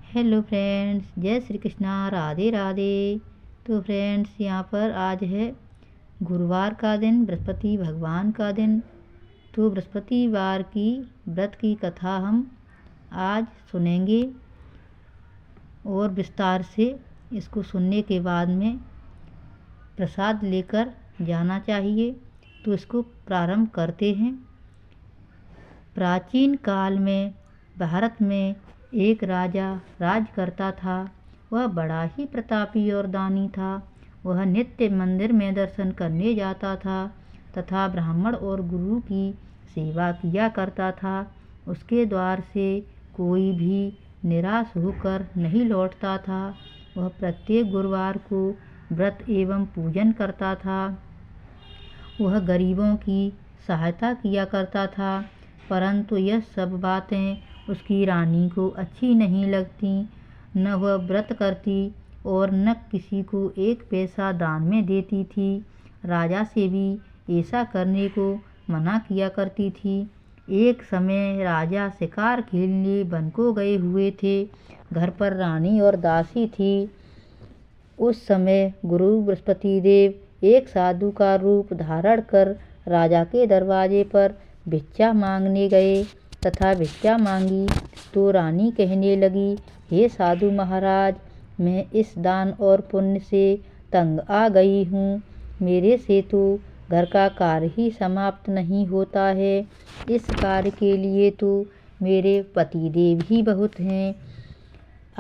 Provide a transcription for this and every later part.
Hello friends, जय श्री कृष्णा, राधे राधे। तो friends, यहाँ पर आज है गुरुवार का दिन, बृहस्पति भगवान का दिन। तो बृहस्पतिवार की व्रत की कथा हम आज सुनेंगे और विस्तार से इसको सुनने के बाद में प्रसाद लेकर जाना चाहिए। तो इसको प्रारंभ करते हैं। प्राचीन काल में भारत में एक राजा राज करता था। वह बड़ा ही प्रतापी और दानी था। वह नित्य मंदिर में दर्शन करने जाता था तथा ब्राह्मण और गुरु की सेवा किया करता था। उसके द्वार से कोई भी निराश होकर नहीं लौटता था। वह प्रत्येक गुरुवार को व्रत एवं पूजन करता था। वह गरीबों की सहायता किया करता था, परंतु यह सब बातें उसकी रानी को अच्छी नहीं लगती। न वह व्रत करती और न किसी को एक पैसा दान में देती थी। राजा से भी ऐसा करने को मना किया करती थी। एक समय राजा शिकार खेलने वन को गए हुए थे। घर पर रानी और दासी थी। उस समय गुरु बृहस्पति देव एक साधु का रूप धारण कर राजा के दरवाजे पर भिक्षा मांगने गए तथा भिक्षा मांगी तो रानी कहने लगी, हे साधु महाराज, मैं इस दान और पुण्य से तंग आ गई हूँ। मेरे से तो घर का कार्य ही समाप्त नहीं होता है। इस कार्य के लिए तो मेरे पतिदेव ही बहुत हैं।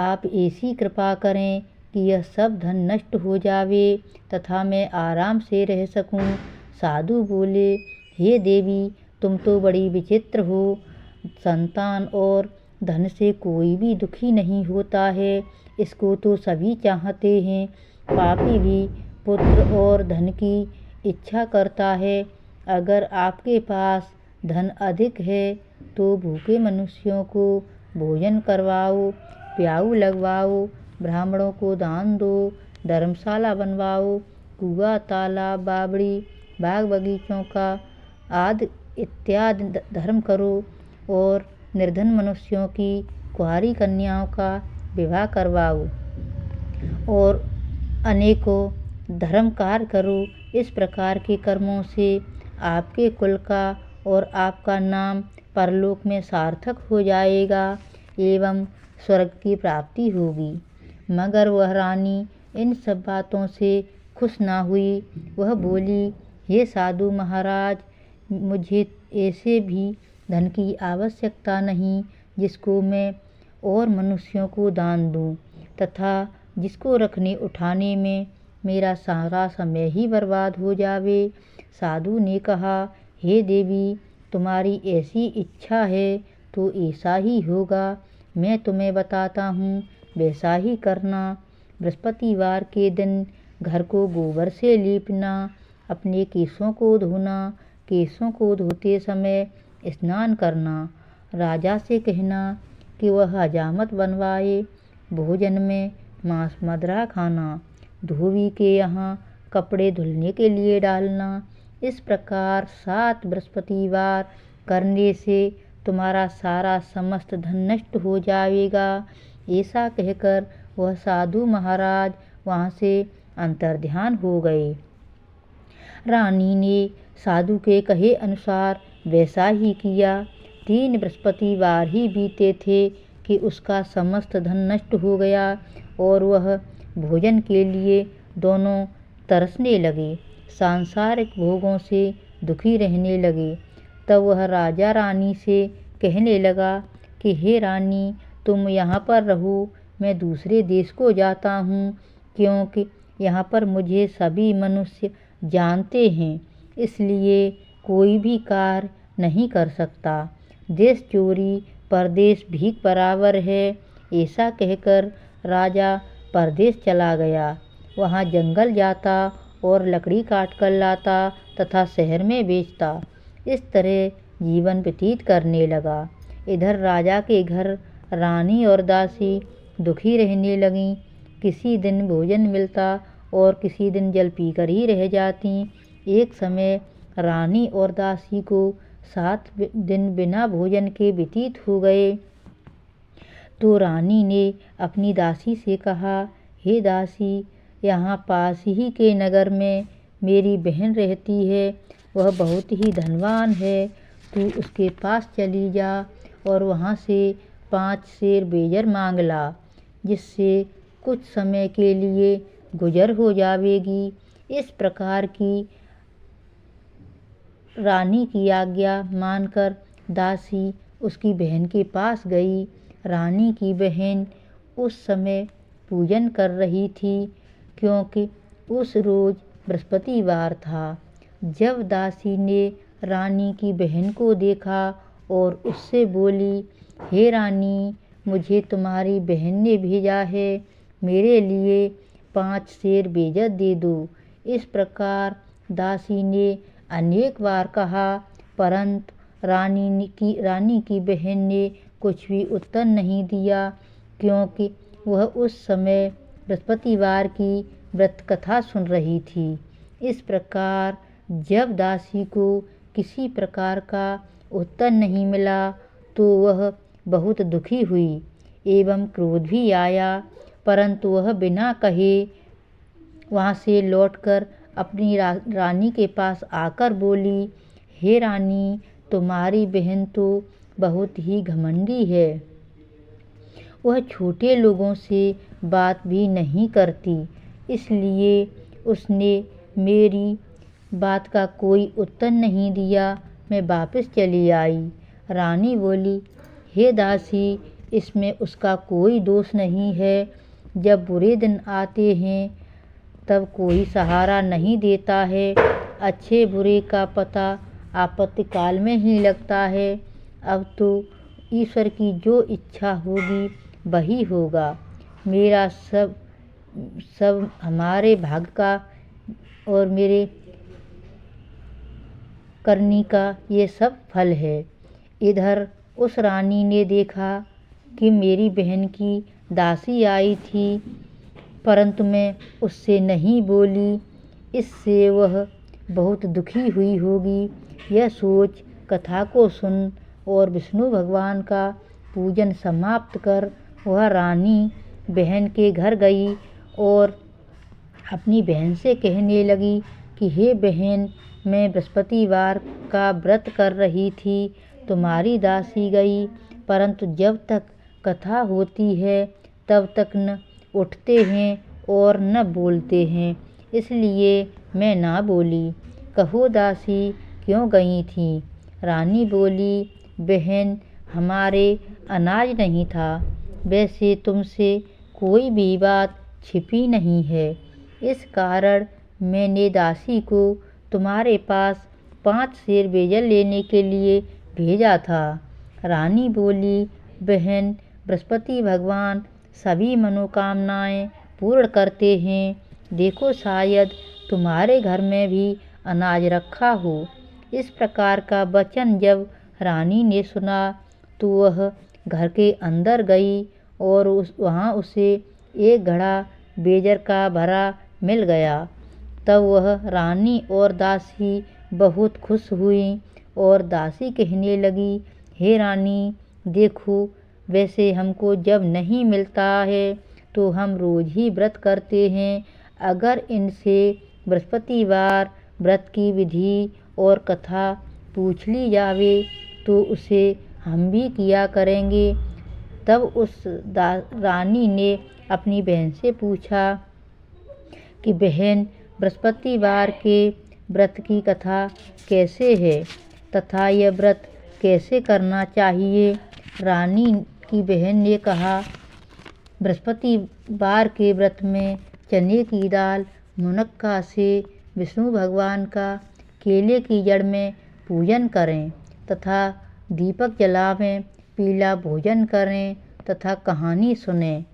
आप ऐसी कृपा करें कि यह सब धन नष्ट हो जावे तथा मैं आराम से रह सकूं। साधु बोले, हे देवी, तुम तो बड़ी विचित्र हो। संतान और धन से कोई भी दुखी नहीं होता है। इसको तो सभी चाहते हैं। पापी भी पुत्र और धन की इच्छा करता है। अगर आपके पास धन अधिक है तो भूखे मनुष्यों को भोजन करवाओ, प्याऊ लगवाओ, ब्राह्मणों को दान दो, धर्मशाला बनवाओ, कुआं, तालाब, बावड़ी, बाग बगीचों का आदि इत्यादि धर्म करो और निर्धन मनुष्यों की कुंवारी कन्याओं का विवाह करवाओ और अनेकों धर्म कार्य करो। इस प्रकार के कर्मों से आपके कुल का और आपका नाम परलोक में सार्थक हो जाएगा एवं स्वर्ग की प्राप्ति होगी। मगर वह रानी इन सब बातों से खुश ना हुई। वह बोली, हे साधु महाराज, मुझे ऐसे भी धन की आवश्यकता नहीं जिसको मैं और मनुष्यों को दान दूं तथा जिसको रखने उठाने में मेरा सारा समय ही बर्बाद हो जावे। साधु ने कहा, हे देवी, तुम्हारी ऐसी इच्छा है तो ऐसा ही होगा। मैं तुम्हें बताता हूँ, वैसा ही करना। बृहस्पतिवार के दिन घर को गोबर से लीपना, अपने केशों को धोना, केशों को धोते समय स्नान करना, राजा से कहना कि वह हजामत बनवाए, भोजन में मांस मदिरा खाना, धोबी के यहाँ कपड़े धुलने के लिए डालना। इस प्रकार 7 बृहस्पतिवार करने से तुम्हारा सारा समस्त धन नष्ट हो जाएगा। ऐसा कहकर वह साधु महाराज वहाँ से अंतर्ध्यान हो गए। रानी ने साधु के कहे अनुसार वैसा ही किया। 3 बृहस्पतिवार ही बीते थे कि उसका समस्त धन नष्ट हो गया और वह भोजन के लिए दोनों तरसने लगे, सांसारिक भोगों से दुखी रहने लगे। तब वह राजा रानी से कहने लगा कि हे रानी, तुम यहाँ पर रहो, मैं दूसरे देश को जाता हूँ, क्योंकि यहाँ पर मुझे सभी मनुष्य जानते हैं, इसलिए कोई भी कार्य नहीं कर सकता। देश चोरी परदेश भीख बराबर है। ऐसा कहकर राजा परदेश चला गया। वहाँ जंगल जाता और लकड़ी काट कर लाता तथा शहर में बेचता। इस तरह जीवन व्यतीत करने लगा। इधर राजा के घर रानी और दासी दुखी रहने लगीं। किसी दिन भोजन मिलता और किसी दिन जल पीकर ही रह जाती। एक समय रानी और दासी को 7 दिन बिना भोजन के व्यतीत हो गए। तो रानी ने अपनी दासी से कहा, हे दासी, यहाँ पास ही के नगर में मेरी बहन रहती है। वह बहुत ही धनवान है। तू उसके पास चली जा और वहाँ से 5 सेर बेजर मांग ला, जिससे कुछ समय के लिए गुजर हो जावेगी। इस प्रकार की रानी की आज्ञा मानकर दासी उसकी बहन के पास गई। रानी की बहन उस समय पूजन कर रही थी, क्योंकि उस रोज़ बृहस्पतिवार था। जब दासी ने रानी की बहन को देखा और उससे बोली, हे रानी, मुझे तुम्हारी बहन ने भेजा है, मेरे लिए 5 सेर बेजर दे दो। इस प्रकार दासी ने अनेक बार कहा, परंतु रानी की बहन ने कुछ भी उत्तर नहीं दिया, क्योंकि वह उस समय बृहस्पतिवार की व्रत कथा सुन रही थी। इस प्रकार जब दासी को किसी प्रकार का उत्तर नहीं मिला तो वह बहुत दुखी हुई एवं क्रोध भी आया, परंतु वह बिना कहे वहाँ से लौटकर अपनी रानी के पास आकर बोली, हे रानी, तुम्हारी बहन तो बहुत ही घमंडी है। वह छोटे लोगों से बात भी नहीं करती, इसलिए उसने मेरी बात का कोई उत्तर नहीं दिया। मैं वापस चली आई। रानी बोली, हे दासी, इसमें उसका कोई दोष नहीं है। जब बुरे दिन आते हैं तब कोई सहारा नहीं देता है। अच्छे बुरे का पता आपत्ति काल में ही लगता है। अब तो ईश्वर की जो इच्छा होगी वही होगा। मेरा सब हमारे भाग्य का और मेरे करनी का ये सब फल है। इधर उस रानी ने देखा कि मेरी बहन की दासी आई थी, परंतु मैं उससे नहीं बोली। इससे वह बहुत दुखी हुई होगी। यह सोच कथा को सुन और विष्णु भगवान का पूजन समाप्त कर वह रानी बहन के घर गई और अपनी बहन से कहने लगी कि हे बहन, मैं बृहस्पतिवार का व्रत कर रही थी, तुम्हारी दासी गई, परंतु जब तक कथा होती है तब तक न उठते हैं और न बोलते हैं, इसलिए मैं ना बोली। कहो दासी, क्यों गई थी? रानी बोली, बहन, हमारे अनाज नहीं था। वैसे तुमसे कोई भी बात छिपी नहीं है, इस कारण मैंने दासी को तुम्हारे पास 5 सेर बेजर लेने के लिए भेजा था। रानी बोली, बहन, बृहस्पति भगवान सभी मनोकामनाएं पूर्ण करते हैं। देखो, शायद तुम्हारे घर में भी अनाज रखा हो। इस प्रकार का वचन जब रानी ने सुना तो वह घर के अंदर गई और वहाँ उसे एक घड़ा बेजर का भरा मिल गया। तब वह रानी और दासी बहुत खुश हुई और दासी कहने लगी, हे रानी, देखो, वैसे हमको जब नहीं मिलता है तो हम रोज़ ही व्रत करते हैं। अगर इनसे बृहस्पतिवार व्रत की विधि और कथा पूछ ली जावे तो उसे हम भी किया करेंगे। तब उस रानी ने अपनी बहन से पूछा कि बहन, बृहस्पतिवार के व्रत की कथा कैसे है तथा यह व्रत कैसे करना चाहिए? रानी की बहन ने कहा, बृहस्पतिवार के व्रत में चने की दाल, मुनक्का से विष्णु भगवान का केले की जड़ में पूजन करें तथा दीपक जलावें, पीला भोजन करें तथा कहानी सुनें।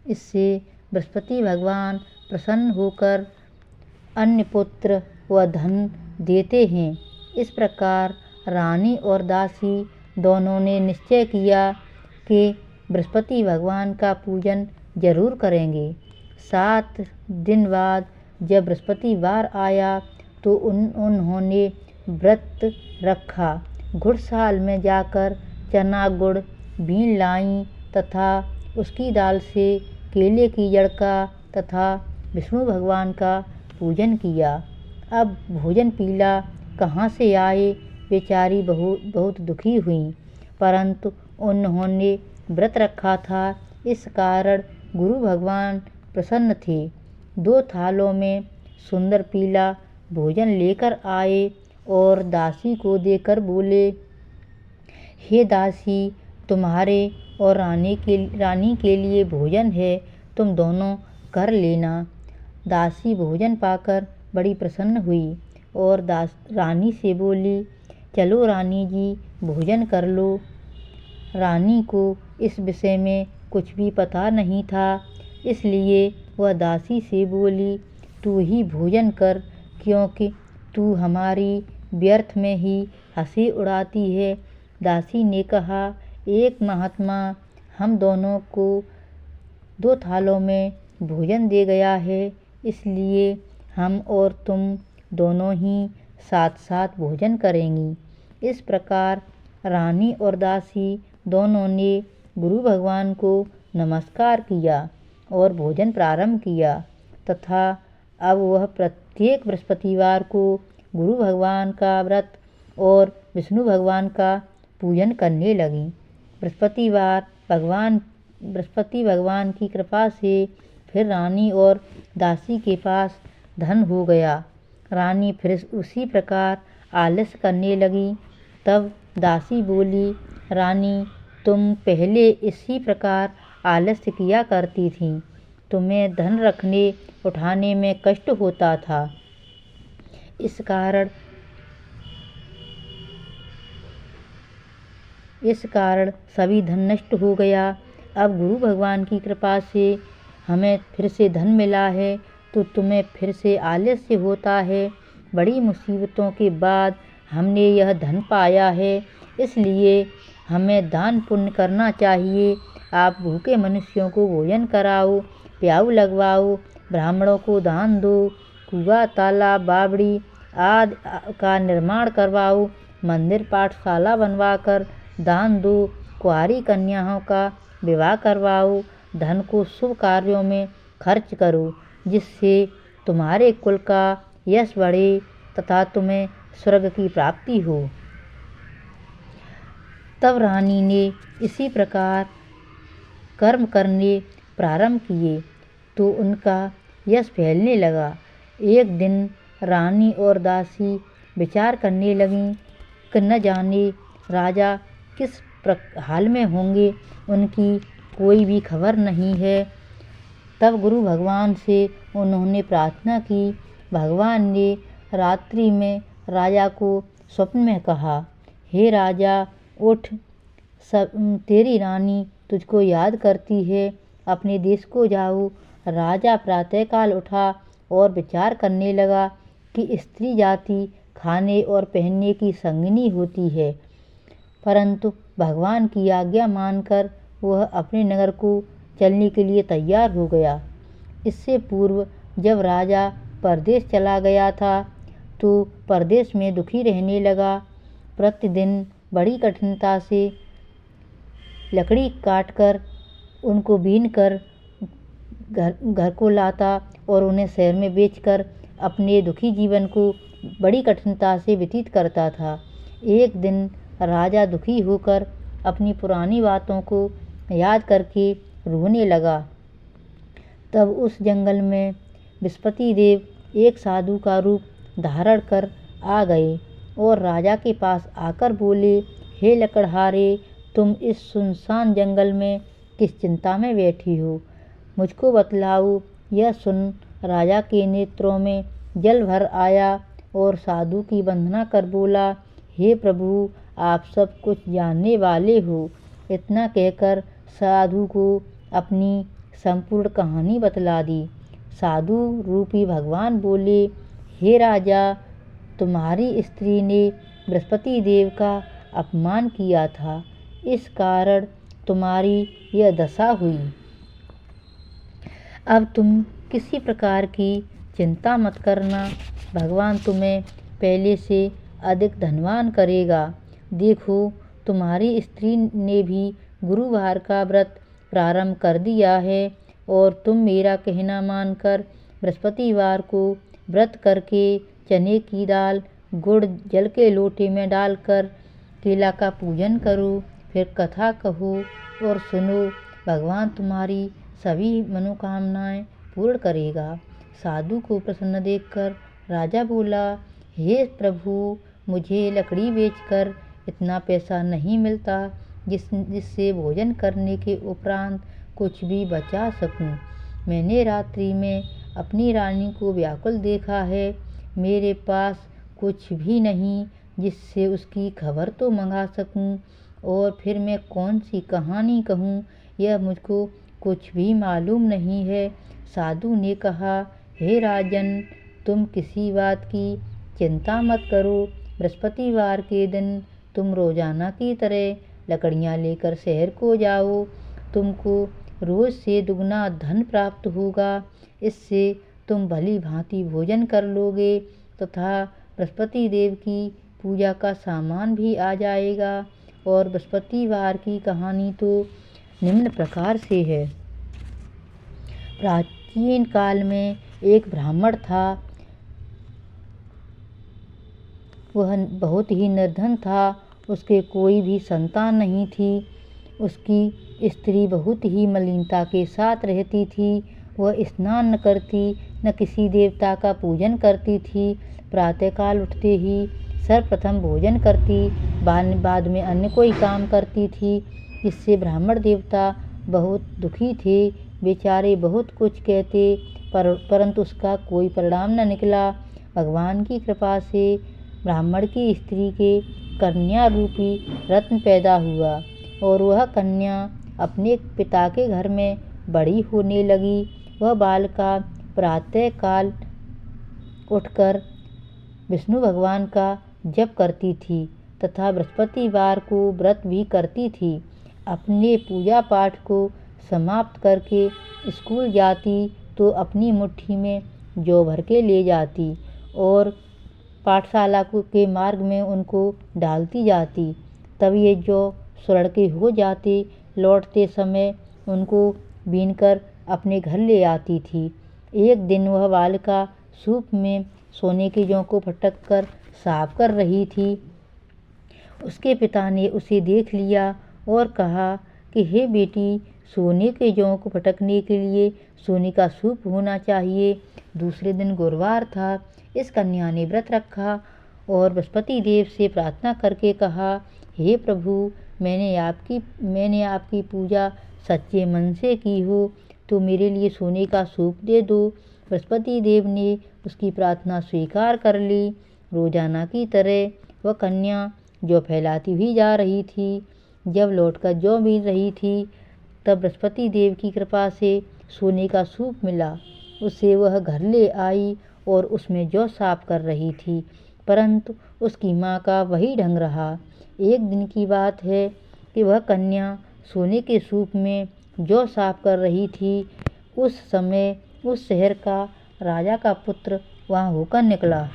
इससे बृहस्पति भगवान प्रसन्न होकर अन्य पुत्र व धन देते हैं। इस प्रकार रानी और दासी दोनों ने निश्चय किया कि बृहस्पति भगवान का पूजन जरूर करेंगे। 7 दिन बाद जब बृहस्पतिवार आया तो उन्होंने व्रत रखा। घुड़साल में जाकर चना गुड़ बीन लाई तथा उसकी दाल से केले की जड़ का तथा विष्णु भगवान का पूजन किया। अब भोजन पीला कहाँ से आए, बेचारी बहुत दुखी हुई, परंतु उन्होंने व्रत रखा था, इस कारण गुरु भगवान प्रसन्न थे। 2 थालों में सुंदर पीला भोजन लेकर आए और दासी को देकर बोले, हे दासी, तुम्हारे और रानी के लिए भोजन है, तुम दोनों कर लेना। दासी भोजन पाकर बड़ी प्रसन्न हुई और रानी से बोली, चलो रानी जी, भोजन कर लो। रानी को इस विषय में कुछ भी पता नहीं था, इसलिए वह दासी से बोली, तू ही भोजन कर, क्योंकि तू हमारी व्यर्थ में ही हंसी उड़ाती है। दासी ने कहा, एक महात्मा हम दोनों को 2 थालों में भोजन दे गया है, इसलिए हम और तुम दोनों ही साथ साथ भोजन करेंगी। इस प्रकार रानी और दासी दोनों ने गुरु भगवान को नमस्कार किया और भोजन प्रारंभ किया तथा अब वह प्रत्येक बृहस्पतिवार को गुरु भगवान का व्रत और विष्णु भगवान का पूजन करने लगी। बृहस्पति भगवान की कृपा से फिर रानी और दासी के पास धन हो गया। रानी फिर उसी प्रकार आलस्य करने लगी। तब दासी बोली, रानी, तुम पहले इसी प्रकार आलस्य किया करती थी, तुम्हें धन रखने उठाने में कष्ट होता था, इस कारण सभी धन नष्ट हो गया। अब गुरु भगवान की कृपा से हमें फिर से धन मिला है, तो तुम्हें फिर से आलस्य होता है। बड़ी मुसीबतों के बाद हमने यह धन पाया है, इसलिए हमें दान पुण्य करना चाहिए। आप भूखे मनुष्यों को भोजन कराओ, प्याऊ लगवाओ, ब्राह्मणों को दान दो, कुआं, तालाब, बावड़ी आदि का निर्माण करवाओ, मंदिर पाठशाला बनवाकर दान दो, कुंवारी कन्याओं का विवाह करवाओ, धन को शुभ कार्यों में खर्च करो, जिससे तुम्हारे कुल का यश बढ़े तथा तुम्हें स्वर्ग की प्राप्ति हो। तब रानी ने इसी प्रकार कर्म करने प्रारंभ किए तो उनका यश फैलने लगा। एक दिन रानी और दासी विचार करने लगीं कि न जाने राजा किस हाल में होंगे, उनकी कोई भी खबर नहीं है। तब गुरु भगवान से उन्होंने प्रार्थना की। भगवान ने रात्रि में राजा को स्वप्न में कहा, हे राजा, उठ, तेरी रानी तुझको याद करती है, अपने देश को जाओ। राजा प्रातःकाल उठा और विचार करने लगा कि स्त्री जाति खाने और पहनने की संगिनी होती है, परंतु भगवान की आज्ञा मानकर वह अपने नगर को चलने के लिए तैयार हो गया। इससे पूर्व जब राजा परदेश चला गया था तो परदेश में दुखी रहने लगा। प्रतिदिन बड़ी कठिनता से लकड़ी काटकर उनको बीनकर घर को लाता और उन्हें शहर में बेचकर अपने दुखी जीवन को बड़ी कठिनता से व्यतीत करता था। एक दिन राजा दुखी होकर अपनी पुरानी बातों को याद करके रोने लगा। तब उस जंगल में बृहस्पति देव एक साधु का रूप धारण कर आ गए और राजा के पास आकर बोले, हे लकड़हारे, तुम इस सुनसान जंगल में किस चिंता में बैठी हो, मुझको बतलाओ। यह सुन राजा के नेत्रों में जल भर आया और साधु की वंदना कर बोला, हे प्रभु, आप सब कुछ जानने वाले हो। इतना कहकर साधु को अपनी संपूर्ण कहानी बतला दी। साधु रूपी भगवान बोले, हे राजा, तुम्हारी स्त्री ने बृहस्पति देव का अपमान किया था, इस कारण तुम्हारी यह दशा हुई। अब तुम किसी प्रकार की चिंता मत करना, भगवान तुम्हें पहले से अधिक धनवान करेगा। देखो, तुम्हारी स्त्री ने भी गुरुवार का व्रत प्रारंभ कर दिया है और तुम मेरा कहना मानकर बृहस्पतिवार को व्रत करके चने की दाल गुड़ जल के लोटे में डालकर केला का पूजन करो। फिर कथा कहो और सुनो, भगवान तुम्हारी सभी मनोकामनाएं पूर्ण करेगा। साधु को प्रसन्न देखकर राजा बोला, हे प्रभु, मुझे लकड़ी बेचकर इतना पैसा नहीं मिलता जिससे भोजन करने के उपरांत कुछ भी बचा सकूं। मैंने रात्रि में अपनी रानी को व्याकुल देखा है। मेरे पास कुछ भी नहीं जिससे उसकी खबर तो मंगा सकूं, और फिर मैं कौन सी कहानी कहूँ, यह मुझको कुछ भी मालूम नहीं है। साधु ने कहा, हे राजन, तुम किसी बात की चिंता मत करो। बृहस्पतिवार के दिन तुम रोजाना की तरह लकड़ियाँ लेकर शहर को जाओ। तुमको रोज से दुगना धन प्राप्त होगा। इससे तुम भली भांति भोजन कर लोगे तथा बृहस्पति देव की पूजा का सामान भी आ जाएगा। और बृहस्पतिवार की कहानी तो निम्न प्रकार से है। प्राचीन काल में एक ब्राह्मण था। वह बहुत ही निर्धन था। उसके कोई भी संतान नहीं थी। उसकी स्त्री बहुत ही मलिनता के साथ रहती थी। वह स्नान न करती, न किसी देवता का पूजन करती थी। प्रातःकाल उठते ही सर्वप्रथम भोजन करती, बाद में अन्य कोई काम करती थी, जिससे ब्राह्मण देवता बहुत दुखी थे। बेचारे बहुत कुछ कहते परंतु उसका कोई परिणाम न निकला। भगवान की कृपा से ब्राह्मण की स्त्री के कन्या रूपी रत्न पैदा हुआ और वह कन्या अपने पिता के घर में बड़ी होने लगी। वह बालिका प्रातःकाल उठकर विष्णु भगवान का जप करती थी तथा बृहस्पतिवार को व्रत भी करती थी। अपने पूजा पाठ को समाप्त करके स्कूल जाती तो अपनी मुट्ठी में जौ भर के ले जाती और पाठशाला के मार्ग में उनको डालती जाती। तब ये जौ सुलड़ के हो जाते। लौटते समय उनको बीनकर अपने घर ले आती थी। एक दिन वह बालिका सूप में सोने के जौ को फटक कर साफ कर रही थी। उसके पिता ने उसे देख लिया और कहा कि हे बेटी, सोने के जौ को फटकने के लिए सोने का सूप होना चाहिए। दूसरे दिन गुरुवार था। इस कन्या ने व्रत रखा और बृहस्पति देव से प्रार्थना करके कहा, हे प्रभु, मैंने आपकी पूजा सच्चे मन से की हो तो मेरे लिए सोने का सूप दे दो। बृहस्पति देव ने उसकी प्रार्थना स्वीकार कर ली। रोजाना की तरह वह कन्या जौ फैलाती हुई जा रही थी। जब लौटकर जौ बीन रही थी तब बृहस्पति देव की कृपा से सोने का सूप मिला। उसे वह घर ले आई और उसमें जौ साफ कर रही थी, परंतु उसकी माँ का वही ढंग रहा। एक दिन की बात है कि वह कन्या सोने के सूप में जौ साफ कर रही थी। उस समय उस शहर का राजा का पुत्र वहाँ होकर निकला।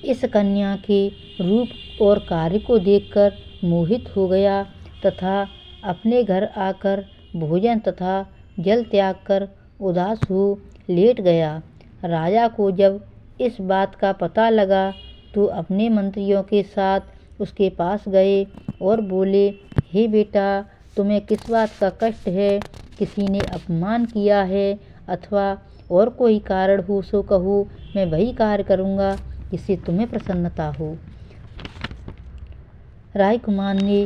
इस कन्या के रूप और कार्य को देखकर मोहित हो गया तथा अपने घर आकर भोजन तथा जल त्याग कर उदास हो लेट गया। राजा को जब इस बात का पता लगा तो अपने मंत्रियों के साथ उसके पास गए और बोले, हे बेटा, तुम्हें किस बात का कष्ट है? किसी ने अपमान किया है अथवा और कोई कारण हो सो कहो, मैं वही कार्य करूँगा जिससे तुम्हें प्रसन्नता हो। राजकुमार ने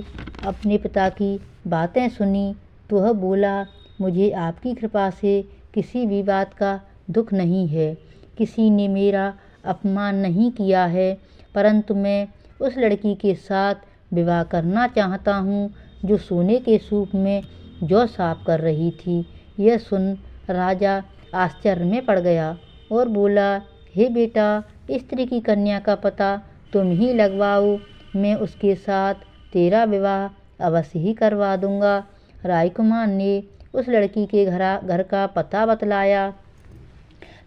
अपने पिता की बातें सुनी तो वह बोला, मुझे आपकी कृपा से किसी भी बात का दुख नहीं है। किसी ने मेरा अपमान नहीं किया है, परंतु मैं उस लड़की के साथ विवाह करना चाहता हूँ जो सोने के सूप में जौ साफ कर रही थी। यह सुन राजा आश्चर्य में पड़ गया और बोला, हे बेटा, स्त्री की कन्या का पता तुम ही लगवाओ, मैं उसके साथ तेरा विवाह अवश्य ही करवा दूंगा। राजकुमार ने उस लड़की के घर का पता बतलाया।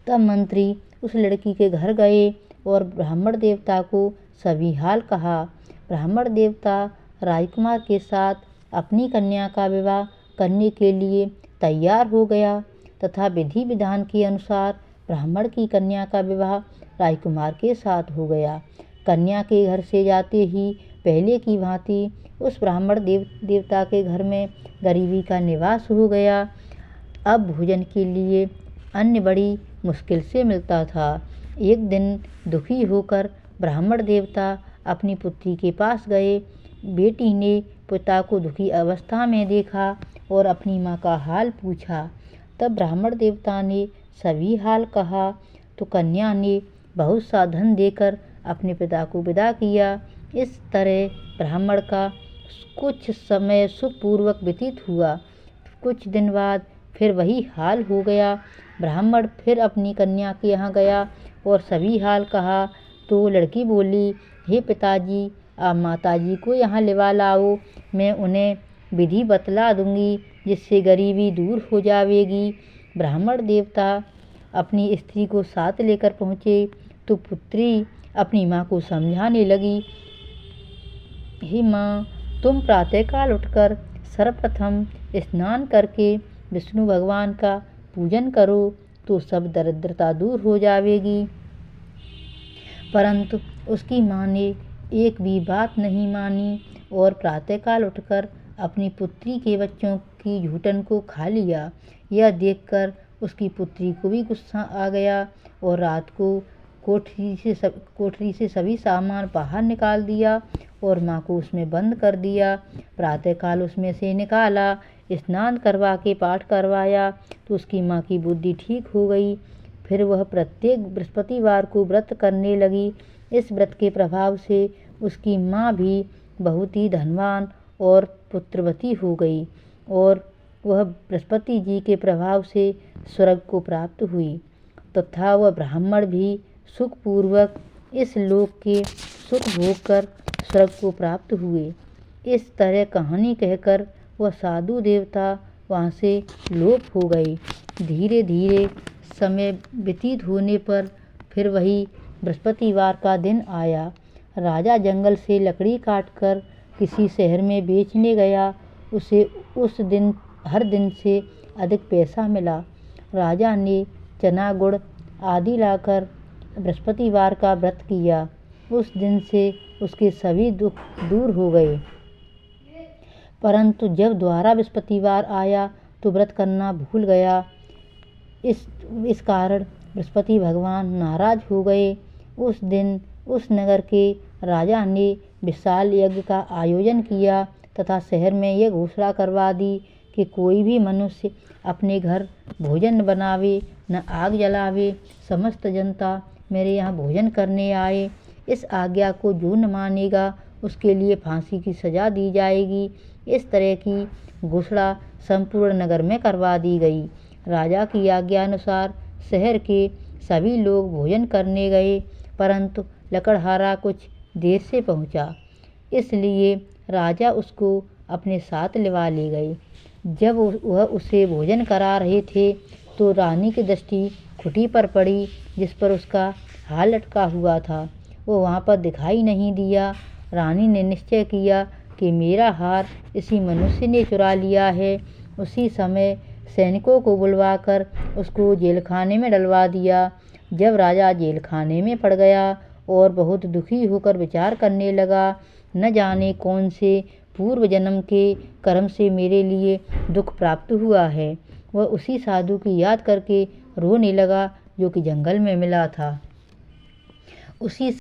तब मंत्री उस लड़की के घर गए और ब्राह्मण देवता को सभी हाल कहा। ब्राह्मण देवता राजकुमार के साथ अपनी कन्या का विवाह करने के लिए तैयार हो गया तथा विधि विधान के अनुसार ब्राह्मण की कन्या का विवाह राजकुमार के साथ हो गया। कन्या के घर से जाते ही पहले की भांति उस ब्राह्मण देवता के घर में गरीबी का निवास हो गया। अब भोजन के लिए अन्न बड़ी मुश्किल से मिलता था। एक दिन दुखी होकर ब्राह्मण देवता अपनी पुत्री के पास गए। बेटी ने पिता को दुखी अवस्था में देखा और अपनी माँ का हाल पूछा। तब ब्राह्मण देवता ने सभी हाल कहा तो कन्या ने बहुत सा धन देकर अपने पिता को विदा किया। इस तरह ब्राह्मण का कुछ समय सुखपूर्वक व्यतीत हुआ। कुछ दिन बाद फिर वही हाल हो गया। ब्राह्मण फिर अपनी कन्या के यहाँ गया और सभी हाल कहा तो लड़की बोली, हे पिताजी, आप माताजी को यहाँ लिवा लाओ, मैं उन्हें विधि बतला दूंगी जिससे गरीबी दूर हो जाएगी। ब्राह्मण देवता अपनी स्त्री को साथ लेकर पहुँचे तो पुत्री अपनी माँ को समझाने लगी, हे माँ, तुम प्रातःकाल उठकर सर्वप्रथम स्नान करके विष्णु भगवान का पूजन करो तो सब दरिद्रता दूर हो जाएगी। परंतु उसकी माँ ने एक भी बात नहीं मानी और प्रातःकाल उठकर अपनी पुत्री के बच्चों की झूठन को खा लिया। यह देखकर उसकी पुत्री को भी गुस्सा आ गया और रात को कोठरी से सभी सामान बाहर निकाल दिया और माँ को उसमें बंद कर दिया। प्रातःकाल उसमें से निकाला, स्नान करवा के पाठ करवाया तो उसकी माँ की बुद्धि ठीक हो गई। फिर वह प्रत्येक बृहस्पतिवार को व्रत करने लगी। इस व्रत के प्रभाव से उसकी माँ भी बहुत ही धनवान और पुत्रवती हो गई और वह बृहस्पति जी के प्रभाव से स्वर्ग को प्राप्त हुई तथा वह ब्राह्मण भी सुखपूर्वक इस लोक के सुख भोग कर स्वर्ग को प्राप्त हुए। इस तरह कहानी कहकर वह साधु देवता वहाँ से लोप हो गए। धीरे धीरे समय व्यतीत होने पर फिर वही बृहस्पतिवार का दिन आया। राजा जंगल से लकड़ी काटकर किसी शहर में बेचने गया। उसे उस दिन हर दिन से अधिक पैसा मिला। राजा ने चना गुड़ आदि लाकर बृहस्पतिवार का व्रत किया। उस दिन से उसके सभी दुख दूर हो गए। परंतु जब दोबारा बृहस्पतिवार आया तो व्रत करना भूल गया। इस कारण बृहस्पति भगवान नाराज हो गए। उस दिन उस नगर के राजा ने विशाल यज्ञ का आयोजन किया तथा शहर में यह घोषणा करवा दी कि कोई भी मनुष्य अपने घर भोजन बनावे न आग जलावे। समस्त जनता मेरे यहाँ भोजन करने आए। इस आज्ञा को जो न मानेगा उसके लिए फांसी की सज़ा दी जाएगी। इस तरह की घोषणा संपूर्ण नगर में करवा दी गई। राजा की आज्ञा अनुसार शहर के सभी लोग भोजन करने गए, परंतु लकड़हारा कुछ देर से पहुंचा, इसलिए राजा उसको अपने साथ लिवा ले गए। जब वह उसे भोजन करा रहे थे तो रानी की दृष्टि खुटी पर पड़ी जिस पर उसका हार लटका हुआ था। वो वहाँ पर दिखाई नहीं दिया। रानी ने निश्चय किया कि मेरा हार इसी मनुष्य ने चुरा लिया है। उसी समय सैनिकों को बुलवाकर उसको जेलखाने में डलवा दिया। जब राजा जेलखाने में पड़ गया और बहुत दुखी होकर विचार करने लगा, न जाने कौन से पूर्व जन्म के कर्म से मेरे लिए दुख प्राप्त हुआ है। वह उसी साधु की याद करके रोने लगा जो कि जंगल में मिला था। उसी